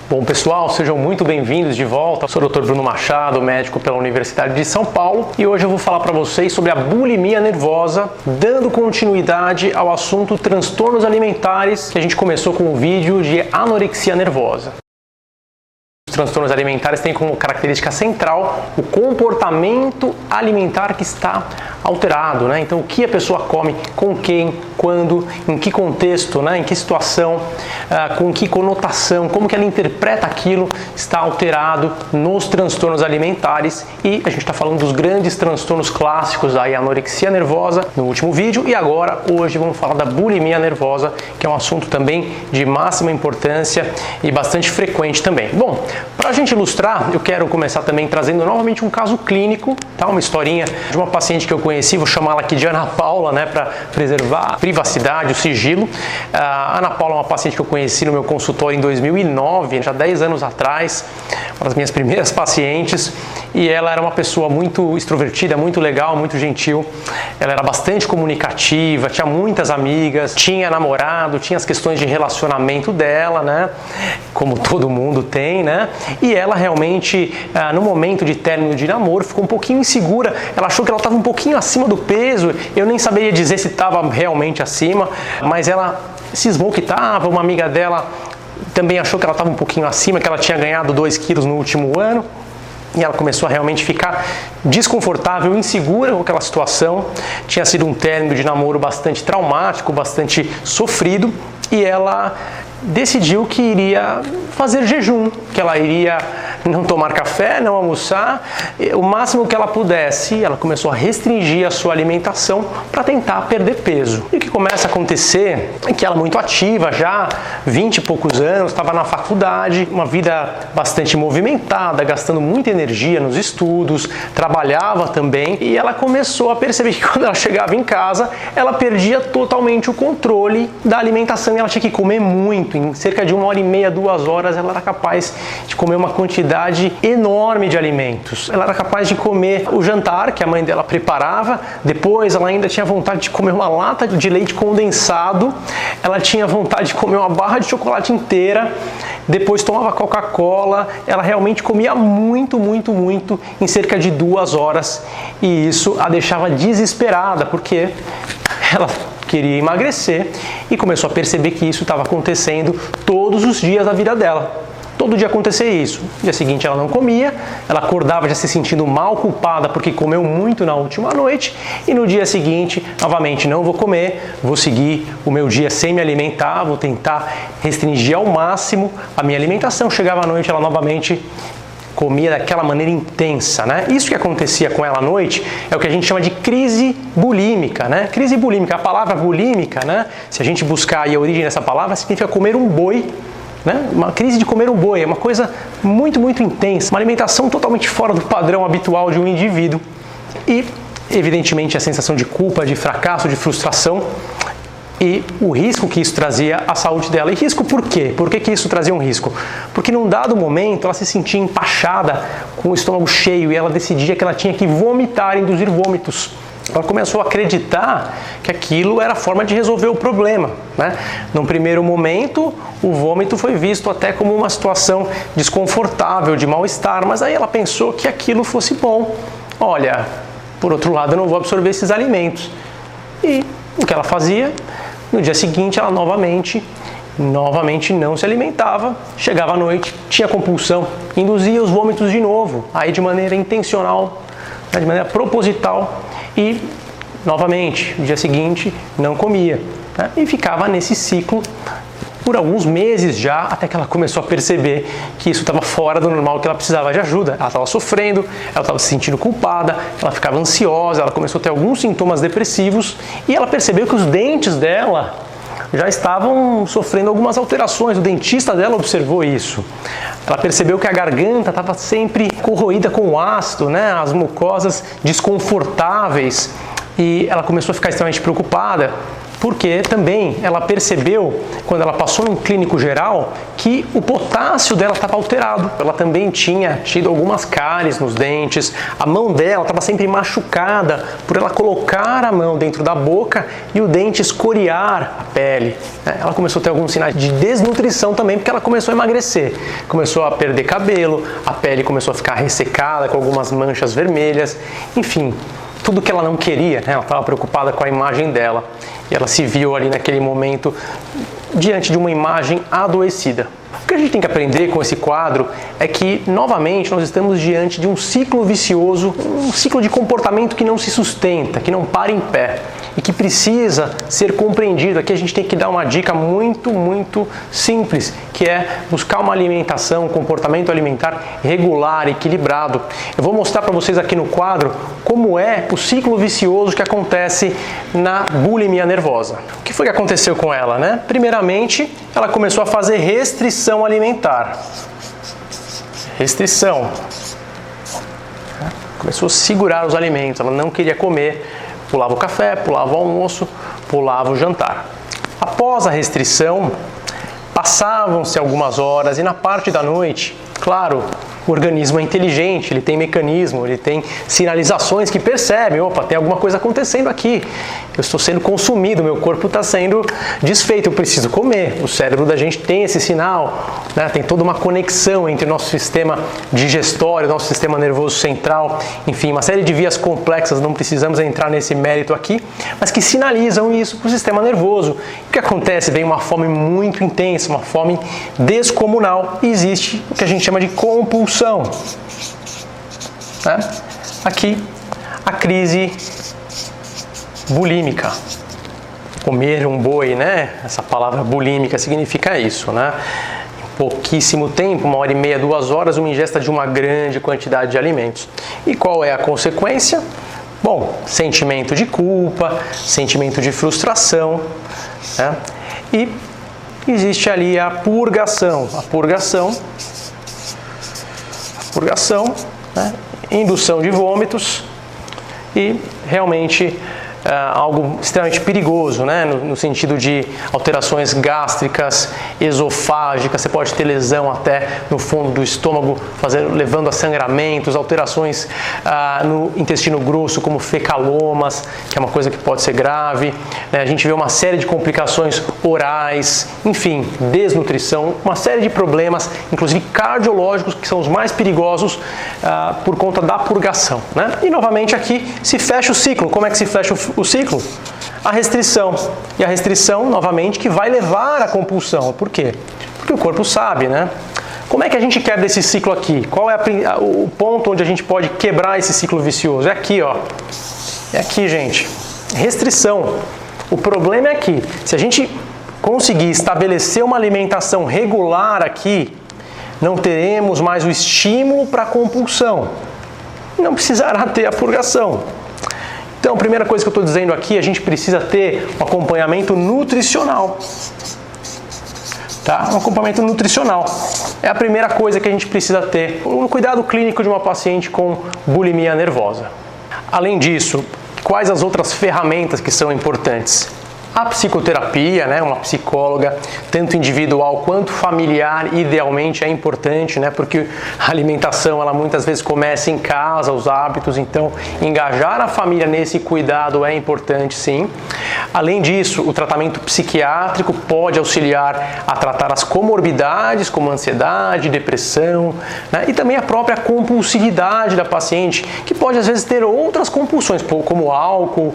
Bom, pessoal, sejam muito bem-vindos de volta. Eu sou o Dr. Bruno Machado, médico pela Universidade de São Paulo, e hoje eu vou falar para vocês sobre a bulimia nervosa, dando continuidade ao assunto transtornos alimentares, que a gente começou com o vídeo de anorexia nervosa. Os transtornos alimentares têm como característica central o comportamento alimentar que está alterado, né? Então, o que a pessoa come, com quem, quando, em que contexto, né? Em que situação, com que conotação, como que ela interpreta aquilo está alterado nos transtornos alimentares. E a gente está falando dos grandes transtornos clássicos da anorexia nervosa no último vídeo, e agora, hoje, vamos falar da bulimia nervosa, que é um assunto também de máxima importância e bastante frequente também. Bom, para a gente ilustrar, eu quero começar também trazendo novamente um caso clínico, tá? Uma historinha de uma paciente que eu conheci, vou chamá-la aqui de Ana Paula, né, para preservar a privacidade, o sigilo. A Ana Paula é uma paciente que eu conheci no meu consultório em 2009, já 10 anos atrás, uma das minhas primeiras pacientes, e ela era uma pessoa muito extrovertida, muito legal, muito gentil. Ela era bastante comunicativa, tinha muitas amigas, tinha namorado, tinha as questões de relacionamento dela, né, como todo mundo tem, né, e ela realmente, no momento de término de namoro, ficou um pouquinho insegura. Ela achou que ela estava um pouquinho acima do peso, eu nem saberia dizer se estava realmente acima, mas ela cismou que estava. Uma amiga dela também achou que ela estava um pouquinho acima, que ela tinha ganhado 2 quilos no último ano, e ela começou a realmente ficar desconfortável, insegura com aquela situação. Tinha sido um término de namoro bastante traumático, bastante sofrido, e ela decidiu que iria fazer jejum, que ela iria não tomar café, não almoçar, o máximo que ela pudesse. Ela começou a restringir a sua alimentação para tentar perder peso. E o que começa a acontecer é que ela, muito ativa já, 20 e poucos anos, estava na faculdade, uma vida bastante movimentada, gastando muita energia nos estudos, trabalhava também, e ela começou a perceber que quando ela chegava em casa, ela perdia totalmente o controle da alimentação, e ela tinha que comer muito. Em cerca de 1h30, 2 horas, ela era capaz de comer uma quantidade enorme de alimentos. Ela era capaz de comer o jantar que a mãe dela preparava, depois ela ainda tinha vontade de comer uma lata de leite condensado, ela tinha vontade de comer uma barra de chocolate inteira, depois tomava Coca-Cola. Ela realmente comia muito, muito, muito em cerca de 2 horas, e isso a deixava desesperada, porque ela queria emagrecer e começou a perceber que isso estava acontecendo todos os dias da vida dela. Todo dia acontecia isso. No dia seguinte ela não comia, ela acordava já se sentindo mal, culpada porque comeu muito na última noite, e no dia seguinte, novamente, não vou comer, vou seguir o meu dia sem me alimentar, vou tentar restringir ao máximo a minha alimentação. Chegava à noite, ela novamente comia daquela maneira intensa, né? Isso que acontecia com ela à noite é o que a gente chama de crise bulímica, né? Crise bulímica, a palavra bulímica, né? Se a gente buscar aí a origem dessa palavra, significa comer um boi, né? Uma crise de comer um boi, é uma coisa muito, muito intensa, uma alimentação totalmente fora do padrão habitual de um indivíduo, e, evidentemente, a sensação de culpa, de fracasso, de frustração, e o risco que isso trazia à saúde dela. E risco por quê? Por que isso trazia um risco? Porque num dado momento ela se sentia empachada, com o estômago cheio, e ela decidia que ela tinha que vomitar, induzir vômitos. Ela começou a acreditar que aquilo era a forma de resolver o problema, né? Num primeiro momento, o vômito foi visto até como uma situação desconfortável, de mal-estar, mas aí ela pensou que aquilo fosse bom. Olha, por outro lado, eu não vou absorver esses alimentos. E o que ela fazia? No dia seguinte, ela novamente não se alimentava, chegava à noite, tinha compulsão, induzia os vômitos de novo, aí de maneira intencional, de maneira proposital, e novamente, no dia seguinte, não comia, né? E ficava nesse ciclo por alguns meses já, até que ela começou a perceber que isso estava fora do normal, que ela precisava de ajuda. Ela estava sofrendo, ela estava se sentindo culpada, ela ficava ansiosa, ela começou a ter alguns sintomas depressivos, e ela percebeu que os dentes dela já estavam sofrendo algumas alterações. O dentista dela observou isso. Ela percebeu que a garganta estava sempre corroída com ácido, né? As mucosas desconfortáveis, e ela começou a ficar extremamente preocupada. porque também ela percebeu, quando ela passou num clínico geral, que o potássio dela estava alterado. Ela também tinha tido algumas cáries nos dentes, a mão dela estava sempre machucada por ela colocar a mão dentro da boca e o dente escoriar a pele. Ela começou a ter alguns sinais de desnutrição também, porque ela começou a emagrecer, começou a perder cabelo, a pele começou a ficar ressecada com algumas manchas vermelhas, enfim, tudo que ela não queria, né? Ela estava preocupada com a imagem dela e ela se viu ali naquele momento diante de uma imagem adoecida. O que a gente tem que aprender com esse quadro é que, novamente, nós estamos diante de um ciclo vicioso, um ciclo de comportamento que não se sustenta, que não para em pé e que precisa ser compreendido. Aqui a gente tem que dar uma dica muito simples, que é buscar uma alimentação, um comportamento alimentar regular, equilibrado. Eu vou mostrar para vocês aqui no quadro como é o ciclo vicioso que acontece na bulimia nervosa. O que foi que aconteceu com ela, né? Primeiramente, ela começou a fazer restrição alimentar. Restrição. Começou a segurar os alimentos, ela não queria comer, pulava o café, pulava o almoço, pulava o jantar. Após a restrição, passavam-se algumas horas e na parte da noite, claro, o organismo é inteligente, ele tem mecanismo, ele tem sinalizações que percebem, opa, tem alguma coisa acontecendo aqui, eu estou sendo consumido, meu corpo está sendo desfeito, eu preciso comer. O cérebro da gente tem esse sinal, né? Tem toda uma conexão entre o nosso sistema digestório, nosso sistema nervoso central, enfim, uma série de vias complexas, não precisamos entrar nesse mérito aqui, mas que sinalizam isso para o sistema nervoso. O que acontece? Vem uma fome muito intensa, uma fome descomunal e existe o que a gente chama de compulsão. Né? Aqui, a crise bulímica. Comer um boi, né? Essa palavra bulímica significa isso, né? Em pouquíssimo tempo, 1h30, 2 horas, uma ingesta de uma grande quantidade de alimentos. E qual é a consequência? Bom, sentimento de culpa, sentimento de frustração, né? E existe ali a purgação. A purgação, né? Indução de vômitos e realmente algo extremamente perigoso, né? No sentido de alterações gástricas, esofágicas, você pode ter lesão até no fundo do estômago, levando a sangramentos, alterações no intestino grosso, como fecalomas, que é uma coisa que pode ser grave, né? A gente vê uma série de complicações orais, enfim, desnutrição, uma série de problemas, inclusive cardiológicos, que são os mais perigosos por conta da purgação, né? E novamente aqui se fecha o ciclo. Como é que se fecha o ciclo? A restrição. E a restrição, novamente, que vai levar à compulsão. Por quê? Porque o corpo sabe, né? Como é que a gente quebra esse ciclo aqui? Qual é o ponto onde a gente pode quebrar esse ciclo vicioso? É aqui, ó. É aqui, gente. Restrição. O problema é aqui. Se a gente conseguir estabelecer uma alimentação regular aqui, não teremos mais o estímulo para a compulsão. Não precisará ter a purgação. Então, a primeira coisa que eu estou dizendo aqui, a gente precisa ter um acompanhamento nutricional. Tá? Um acompanhamento nutricional. É a primeira coisa que a gente precisa ter. Um cuidado clínico de uma paciente com bulimia nervosa. Além disso, quais as outras ferramentas que são importantes? A psicoterapia, né, uma psicóloga, tanto individual quanto familiar, idealmente é importante, né, porque a alimentação, ela muitas vezes começa em casa, os hábitos, então engajar a família nesse cuidado é importante, sim. Além disso, o tratamento psiquiátrico pode auxiliar a tratar as comorbidades, como ansiedade, depressão, né, e também a própria compulsividade da paciente, que pode às vezes ter outras compulsões, como álcool,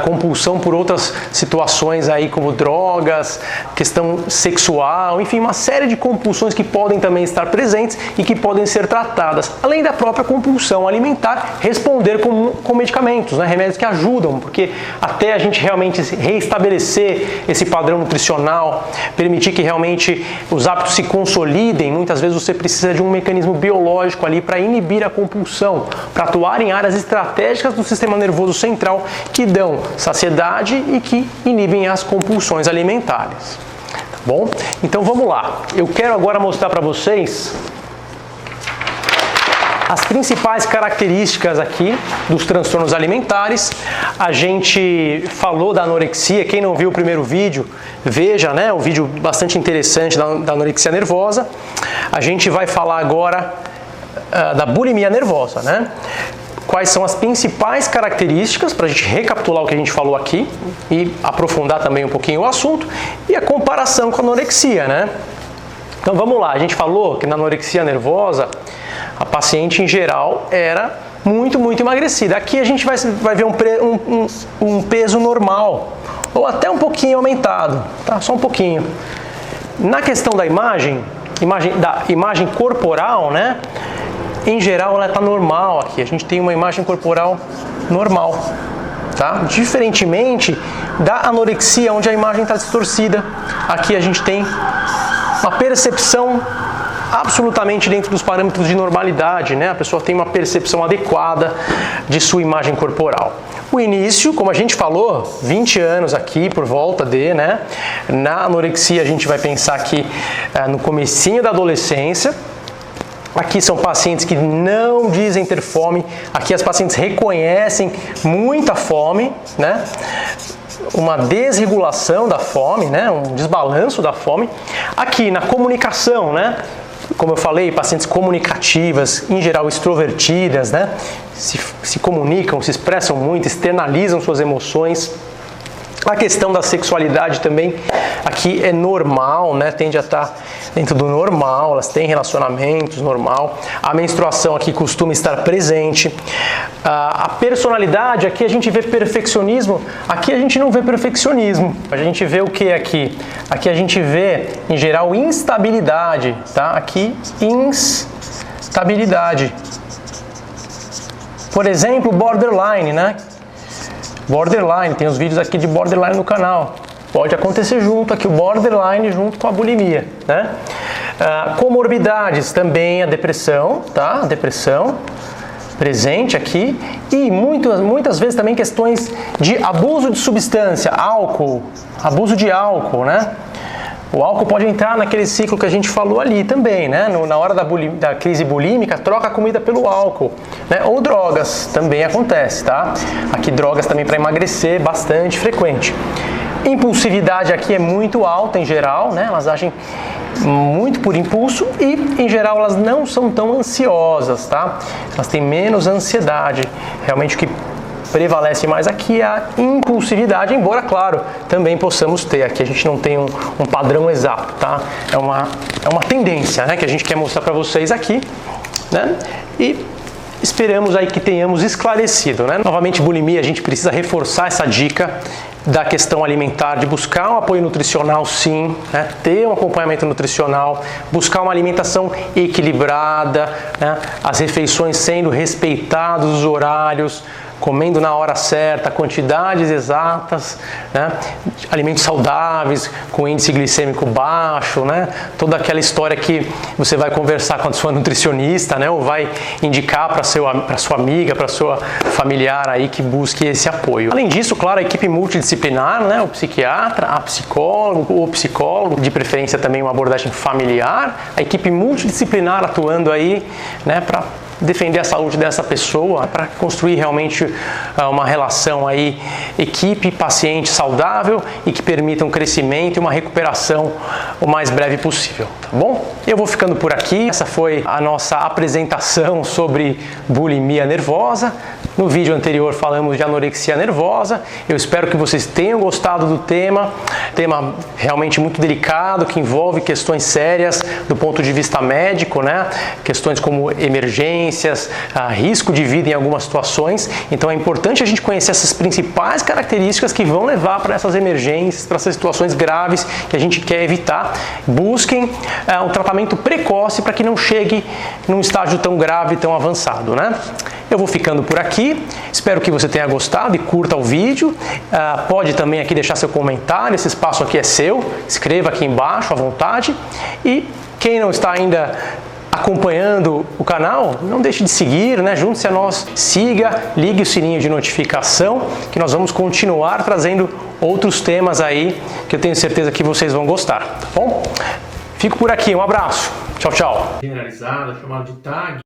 compulsão por outras situações aí como drogas, questão sexual, enfim, uma série de compulsões que podem também estar presentes e que podem ser tratadas, além da própria compulsão alimentar, responder com medicamentos, né? Remédios que ajudam, porque até a gente realmente reestabelecer esse padrão nutricional, permitir que realmente os hábitos se consolidem, muitas vezes você precisa de um mecanismo biológico ali para inibir a compulsão, para atuar em áreas estratégicas do sistema nervoso central que dão saciedade e que inibem as compulsões alimentares. Tá bom? Então vamos lá. Eu quero agora mostrar para vocês as principais características aqui dos transtornos alimentares. A gente falou da anorexia. Quem não viu o primeiro vídeo, veja, né? Um vídeo bastante interessante da anorexia nervosa. A gente vai falar agora da bulimia nervosa, né? Quais são as principais características, para a gente recapitular o que a gente falou aqui e aprofundar também um pouquinho o assunto, e a comparação com a anorexia, né? Então vamos lá, a gente falou que na anorexia nervosa a paciente em geral era muito emagrecida. Aqui a gente vai ver um peso normal, ou até um pouquinho aumentado, tá? Só um pouquinho. Na questão da imagem corporal, né? Em geral ela está normal aqui, a gente tem uma imagem corporal normal, tá? Diferentemente da anorexia, onde a imagem está distorcida. Aqui a gente tem uma percepção absolutamente dentro dos parâmetros de normalidade, né? A pessoa tem uma percepção adequada de sua imagem corporal. O início, como a gente falou, 20 anos aqui por volta de, né? Na anorexia a gente vai pensar aqui no comecinho da adolescência. Aqui são pacientes que não dizem ter fome. Aqui as pacientes reconhecem muita fome, né? Uma desregulação da fome, né? Um desbalanço da fome. Aqui na comunicação, né? Como eu falei, pacientes comunicativas, em geral extrovertidas, né? Se comunicam, se expressam muito, externalizam suas emoções. A questão da sexualidade também aqui é normal, né? Tende a estar dentro do normal, elas têm relacionamentos normal. A menstruação aqui costuma estar presente. A personalidade, aqui a gente vê perfeccionismo, aqui a gente não vê perfeccionismo. A gente vê o que aqui? Aqui a gente vê, em geral, instabilidade, tá? Aqui, instabilidade. Por exemplo, borderline, né? Borderline, tem os vídeos aqui de borderline no canal. Pode acontecer junto aqui o borderline junto com a bulimia, né? Comorbidades também, a depressão, tá? A depressão presente aqui, e muitas vezes também questões de abuso de substância, álcool, abuso de álcool, né? O álcool pode entrar naquele ciclo que a gente falou ali também, né? Na hora da crise bulímica, troca a comida pelo álcool, né? Ou drogas, também acontece, tá? Aqui drogas também para emagrecer, bastante frequente. Impulsividade aqui é muito alta em geral, né? Elas agem muito por impulso e, em geral, elas não são tão ansiosas, tá? Elas têm menos ansiedade. Realmente o que prevalece mais aqui é a impulsividade, embora, claro, também possamos ter. Aqui a gente não tem um padrão exato, tá? É uma tendência, né, que a gente quer mostrar para vocês aqui, né? E esperamos aí que tenhamos esclarecido, né? Novamente, bulimia, a gente precisa reforçar essa dica da questão alimentar, de buscar um apoio nutricional, sim, né? Ter um acompanhamento nutricional, buscar uma alimentação equilibrada, né? As refeições sendo respeitados os horários, comendo na hora certa, quantidades exatas, né? Alimentos saudáveis, com índice glicêmico baixo, né? Toda aquela história que você vai conversar com a sua nutricionista, né? Ou vai indicar para sua amiga, para sua familiar aí que busque esse apoio. Além disso, claro, a equipe multidisciplinar, né? O psiquiatra, a psicólogo, o psicólogo, de preferência também uma abordagem familiar, a equipe multidisciplinar atuando aí, né? Para defender a saúde dessa pessoa, para construir realmente uma relação aí equipe-paciente saudável e que permita um crescimento e uma recuperação o mais breve possível, tá bom? Eu vou ficando por aqui. Essa foi a nossa apresentação sobre bulimia nervosa. No vídeo anterior falamos de anorexia nervosa. Eu espero que vocês tenham gostado do tema realmente muito delicado, que envolve questões sérias do ponto de vista médico, né? Questões como emergências, risco de vida em algumas situações. Então é importante a gente conhecer essas principais características que vão levar para essas emergências, para essas situações graves que a gente quer evitar. Busquem um tratamento precoce para que não chegue num estágio tão grave, tão avançado, né? Eu vou ficando por aqui, espero que você tenha gostado e curta o vídeo. Pode também aqui deixar seu comentário, esse espaço aqui é seu, escreva aqui embaixo à vontade. E quem não está ainda acompanhando o canal, não deixe de seguir, né? Junte-se a nós, siga, ligue o sininho de notificação, que nós vamos continuar trazendo outros temas aí que eu tenho certeza que vocês vão gostar, tá bom? Fico por aqui, um abraço, tchau, tchau. Generalizada, chamado de TAG.